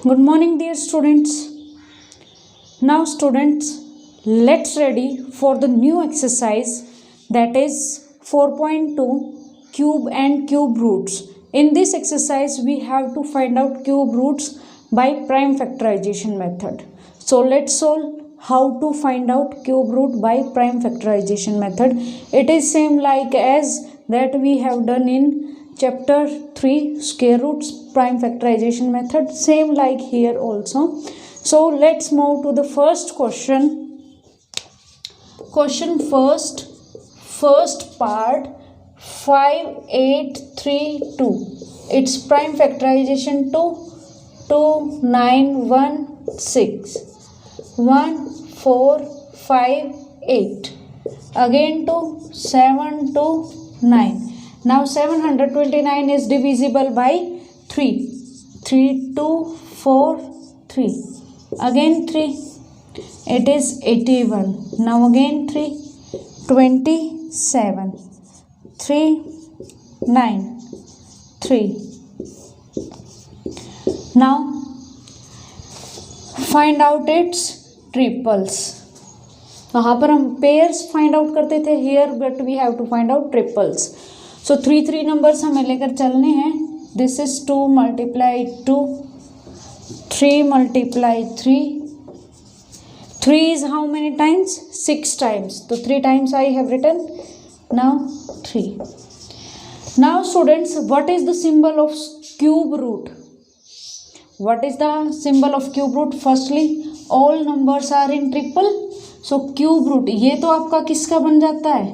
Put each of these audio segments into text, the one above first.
Good morning, dear students. Now, students, let's ready for the new exercise, that is 4.2 cube and cube roots. In this exercise, we have to find out cube roots by prime factorization method. So let's solve how to find out cube root by prime factorization method. It is same like as that we have done in chapter 3 square roots prime factorization method, same like here also. So let's move to the first question. Question first part 5832. Its prime factorization to 2916 1458, again to 729. Now 729 is divisible by 3. 3, 2, 4, 3. Again 3. It is 81. Now again 3. 27. 3, 9. 3. Now find out its triples. वहाँ पर हम pairs find out करते थे, here but we have to find out triples. So 3 numbers हमें लेकर चलने हैं. This is 2 multiply 2, 3 multiply 3. 3 is how many times? 6 times. तो 3 times I have written. Now 3. Now students, what is the symbol of cube root? What is the symbol of cube root? Firstly, all numbers are in triple. So cube root ये तो आपका किसका बन जाता है?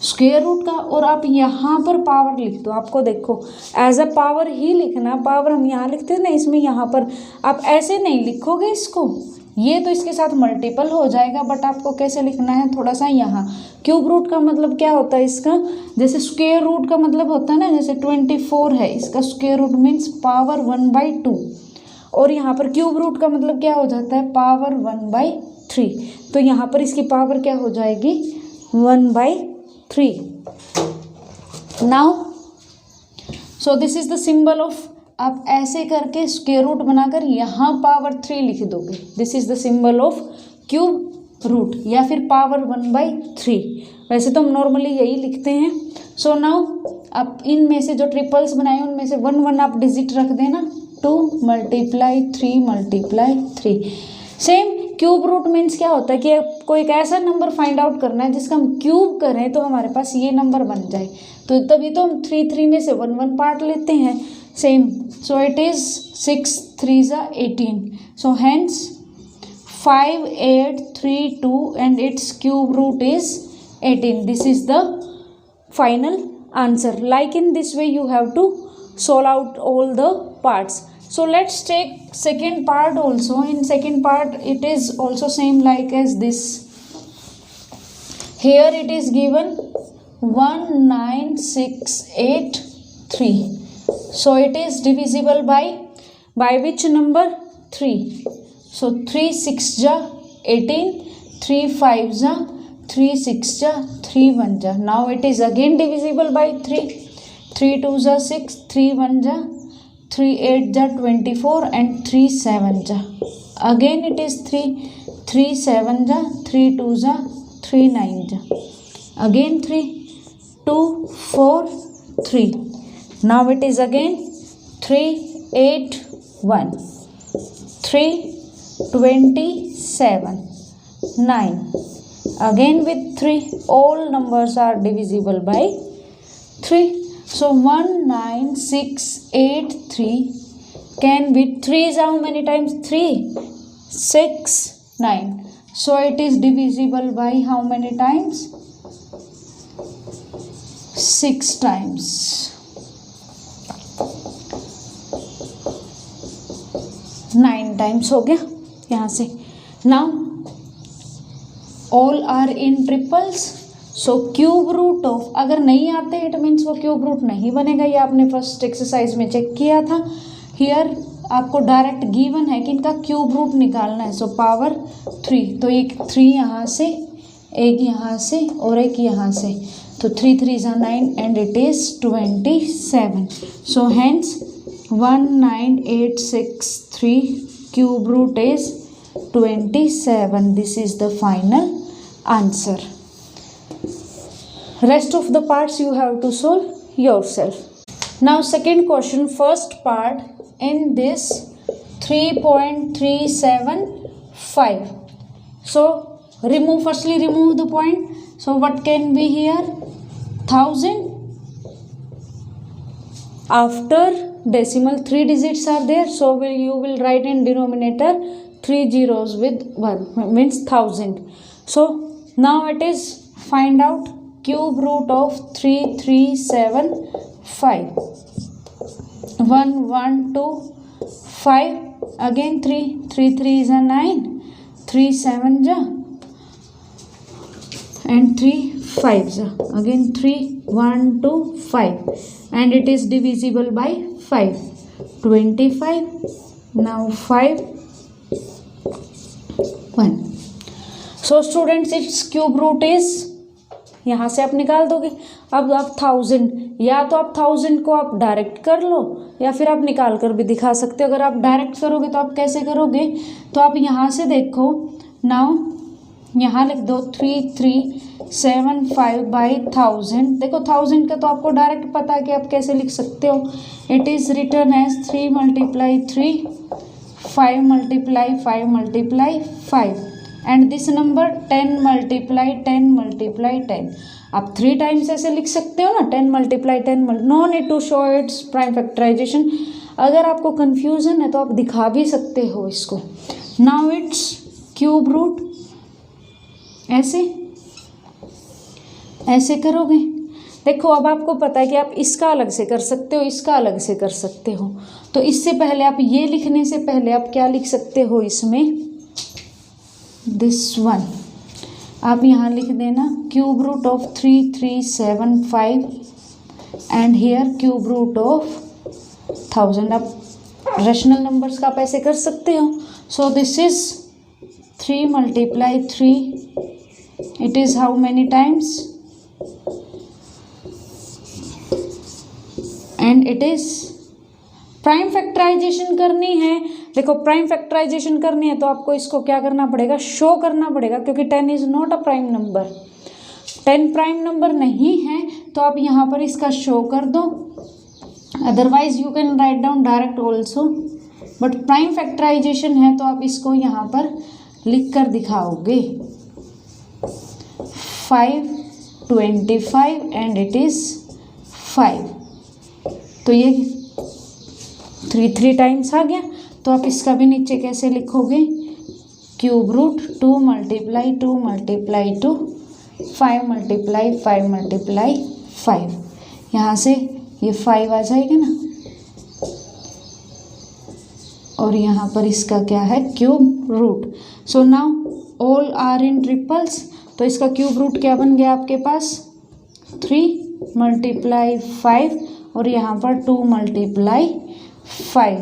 Square root का. और आप यहाँ पर पावर लिख दो. आपको देखो एज अ पावर ही लिखना. पावर हम यहाँ लिखते हैं ना, इसमें यहाँ पर आप ऐसे नहीं लिखोगे इसको, ये तो इसके साथ मल्टीपल हो जाएगा, बट आपको कैसे लिखना है थोड़ा सा यहाँ. क्यूब रूट का मतलब क्या होता है इसका? जैसे स्क्वायर रूट का मतलब होता है ना, जैसे 24 है, इसका स्क्वायर रूट मीन्स पावर 1/2. और यहाँ पर क्यूब रूट का मतलब क्या हो जाता है? पावर 1/3. तो यहाँ पर इसकी पावर क्या हो जाएगी? 1/3. Now so this is the symbol of, आप ऐसे करके स्क्वायर रूट बनाकर यहाँ पावर 3 लिख दोगे. This is the symbol of cube root, या फिर पावर 1/3. वैसे तो हम नॉर्मली यही लिखते हैं. सो नाउ आप इनमें से जो ट्रिपल्स बनाए उनमें से 1 आप डिजिट रख देना. 2 multiply 3 multiply 3. Same cube root means क्या होता है कि आपको एक ऐसा नंबर फाइंड आउट करना है जिसका हम क्यूब करें तो हमारे पास ये नंबर बन जाए. तो तभी तो हम 3 में से 1 पार्ट लेते हैं. Same. So it is 6 3 18. So hence 5832 and its cube root is 18. This is the final answer. Like in this way you have to solve out all the parts. So let's take second part also. In second part it is also same like as this. Here it is given 19683. So it is divisible by which number? 3. So 3 6 ja 18, 3 5 ja 3 6 ja 3 1 ja. Now it is again divisible by 3. 3 2 ja 6, 3 1 ja 3 8 ja 24 and 3 7 ja. Again it is 3 3 7 ja 3 2 ja 3 9 ja. Again 3 2 4 3. Now it is again 3 8 1 3 27 9. Again with 3. All numbers are divisible by 3. So 19683 can be 3 is how many times? 3 6 9. So it is divisible by how many times? 6 times. 9 times हो गया यहाँ से. Now all are in triples. So cube root of, अगर नहीं आते it means वो cube root नहीं बनेगा. ये आपने फर्स्ट एक्सरसाइज में चेक किया था. हियर आपको डायरेक्ट गिवन है कि इनका क्यूब रूट निकालना है. सो पावर 3, तो एक 3 यहाँ से, एक यहाँ से और एक यहाँ से. तो 3 3 9 and it is 27. So hence 19863 cube root is 27. This is the final answer. Rest of the parts you have to solve yourself. Now second question, first part in this 3.375. So firstly remove the point. So what can be here? 1000. After decimal 3 digits are there, so you will write in denominator 3 zeros with 1, means 1000. So now it is find out cube root of 3375. 1 1 2 5, again 3 3 3 is a 9, 3 7 ja, and 3 5 ja, again 3 1 2 5, and it is divisible by 5. 25. Now 5 1. So students, its cube root is, यहाँ से आप निकाल दोगे. अब आप 1000, या तो आप 1000 को आप डायरेक्ट कर लो या फिर आप निकाल कर भी दिखा सकते हो. अगर आप डायरेक्ट करोगे तो आप कैसे करोगे? तो आप यहाँ से देखो, नाउ यहाँ लिख दो 3375 बाई 1000. देखो 1000 का तो आपको डायरेक्ट पता है कि आप कैसे लिख सकते हो. It is written as 3 × 3, 5 × 5 × 5, and this number 10 × 10 × 10. आप 3 टाइम्स ऐसे लिख सकते हो ना, 10 × 10 no need to show its prime factorization. अगर आपको कंफ्यूजन है तो आप दिखा भी सकते हो इसको. नाउ इट्स क्यूब रूट ऐसे करोगे. देखो अब आपको पता है कि आप इसका अलग से कर सकते हो, इसका अलग से कर सकते हो. तो इससे पहले आप ये लिखने से पहले आप क्या लिख सकते हो इसमें, दिस वन आप यहाँ लिख देना cube root of 3375 and here cube root of 1000. आप रेशनल नंबर्स का आप ऐसे कर सकते हो. So this is 3 × 3. It is how many times, and it is prime factorization करनी है. देखो प्राइम फैक्टराइजेशन करनी है तो आपको इसको क्या करना पड़ेगा, शो करना पड़ेगा, क्योंकि 10 is not a prime number. 10 prime number नहीं है तो आप यहाँ पर इसका शो कर दो. Otherwise you can write down direct also, but prime factorization है तो आप इसको यहाँ पर लिख कर दिखाओगे. 5 25 एंड इट इज 5. तो ये 3 टाइम्स आ गया. तो आप इसका भी नीचे कैसे लिखोगे, क्यूब रूट 2 × 2 × 2, 5 × 5 × 5. यहाँ से ये 5 आ जाएगा ना, और यहाँ पर इसका क्या है, cube root. So now all are in triples. तो इसका क्यूब रूट क्या बन गया आपके पास, 3 × 5, और यहाँ पर 2 × 5.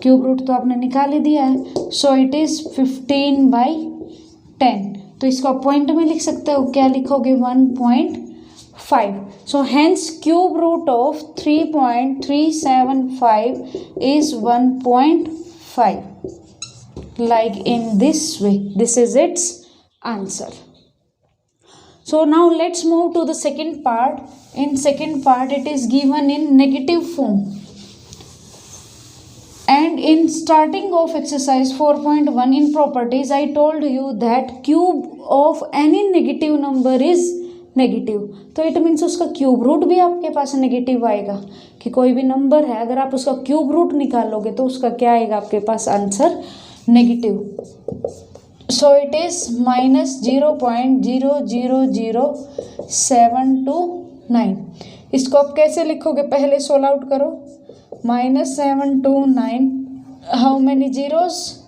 क्यूब रूट तो आपने निकाल ही दिया है. So it is 15/10. तो इसको पॉइंट में लिख सकते हो, क्या लिखोगे, 1.5. So hence cube root of 3.375 is 1.5. Like in this way, this is its answer. So now let's move to the second part. In second part it is given in negative form. And in starting of exercise 4.1 in properties I told you that cube of any negative number is negative. तो it means उसका cube root भी आपके पास negative आएगा. कि कोई भी number है अगर आप उसका क्यूब रूट निकालोगे तो उसका क्या आएगा आपके पास answer, negative. So it is -0.0000729. इसको आप कैसे लिखोगे, पहले सोल्व आउट करो. -729, हाउ मैनी जीरोस,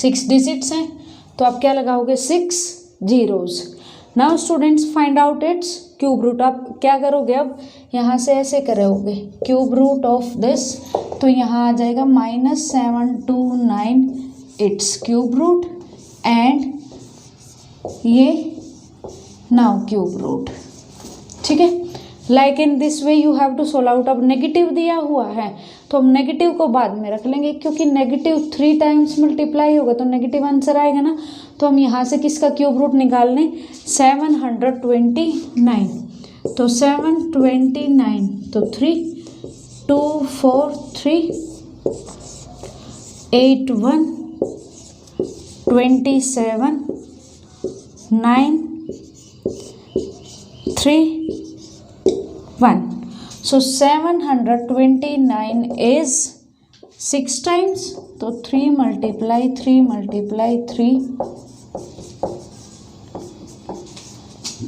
6 डिजिट्स हैं तो आप क्या लगाओगे, 6 zeros. Now students find out its cube root. आप क्या करोगे, अब यहाँ से ऐसे करोगे क्यूब रूट ऑफ दिस, तो यहाँ आ जाएगा -729 इट्स क्यूब रूट एंड ये नाउ क्यूब रूट. ठीक है. Like in this way you have to solve out. अब नेगेटिव दिया हुआ है तो हम नेगेटिव को बाद में रख लेंगे, क्योंकि नेगेटिव 3 टाइम्स मल्टीप्लाई होगा तो नेगेटिव आंसर आएगा ना। तो हम यहाँ से किसका क्यूब रूट निकाल लें, 729। तो 729 तो 3 2 4 3 8 1 27 9 3 1। So 729 is 6 times, तो 3 multiply 3 multiply 3।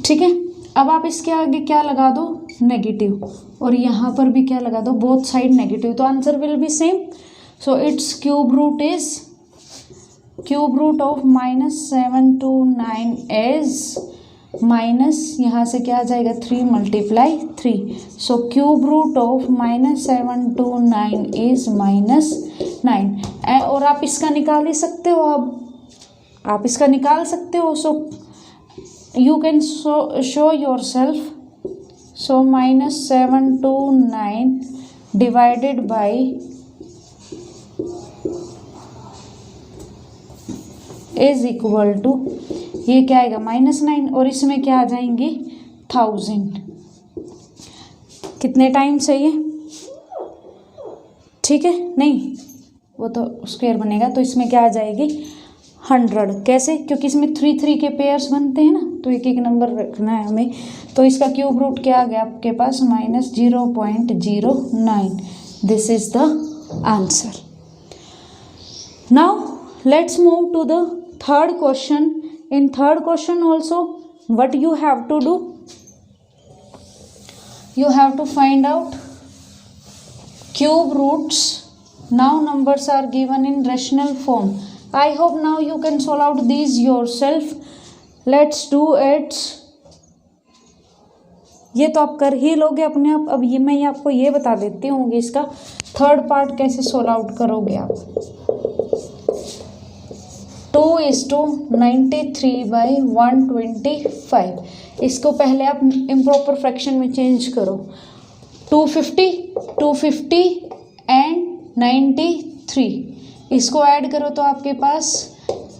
ठीक है, अब आप इसके आगे क्या लगा दो, नेगेटिव, और यहाँ पर भी क्या लगा दो, बोथ साइड नेगेटिव, तो answer will be same. So its cube root is cube root of -729 is minus, यहाँ से क्या आ जाएगा 3 multiply 3। So cube root of -729 is -9। और आप इसका निकाल ही सकते हो, अब आप इसका निकाल सकते हो। सो you can show yourself. So -729 divided by is equal to, ये क्या आएगा -9, और इसमें क्या आ जाएंगी 1000। कितने टाइम्स है ये, ठीक है, नहीं वो तो स्क्वायर बनेगा, तो इसमें क्या आ जाएगी 100। कैसे, क्योंकि इसमें 3 3 के पेयर्स बनते हैं ना, तो एक एक नंबर रखना है हमें। तो इसका क्यूब रूट क्या आ गया आपके पास, -0.09। This is the answer. Now let's move to the third question. In third question also what you have to do, you have to find out cube roots. Now numbers are given in rational form. I hope now you can solve out these yourself. Let's do it. ये तो आप कर ही लोगे अपने आप। अब ये मैं आपको ये बता देती हूँ कि इसका थर्ड पार्ट कैसे सोल्व आउट करोगे आप। 2:93/125। इसको पहले आप इम्प्रॉपर फ्रैक्शन में चेंज करो। 250 एंड 93, इसको ऐड करो तो आपके पास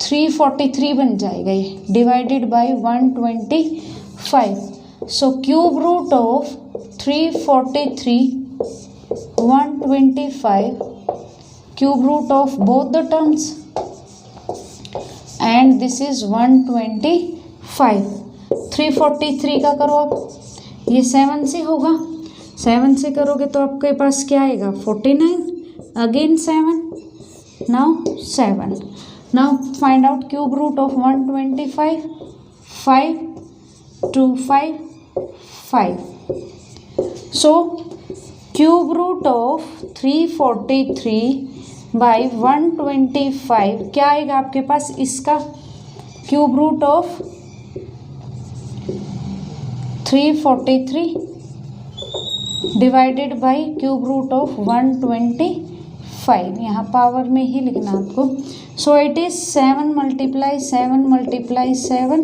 343 बन जाएगा ये, divided by 125। So cube root of 343 125, cube root of both the terms, and this is 125। 343 का करो आप, ये 7 से होगा, 7 से करोगे तो आपके पास क्या आएगा 49, again 7, now 7. Now find out cube root of 125. 5 2 5 5. So cube root of 343 by 125 क्या आएगा आपके पास, इसका cube root of 343 divided by cube root of 125। यहाँ पावर में ही लिखना आपको। So it is 7 multiply 7 multiply 7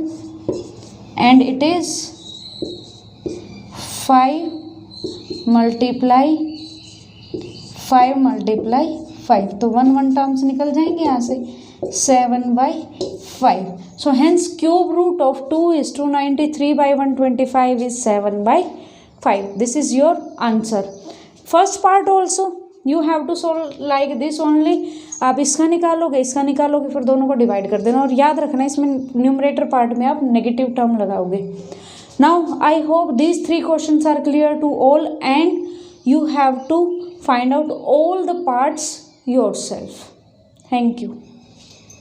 and it is 5 multiply 5 multiply 5। तो 1 टर्म्स निकल जाएंगे यहाँ से, 7/5। So hence cube root of 2:93/125 is 7/5। This is your answer. First part also you have to solve like this only. आप इसका निकालोगे, इसका निकालोगे, फिर दोनों को डिवाइड कर देना, और याद रखना इसमें न्यूमरेटर पार्ट में आप नेगेटिव टर्म लगाओगे। Now I hope these 3 questions are clear to all and you have to find out all the parts yourself. Thank you.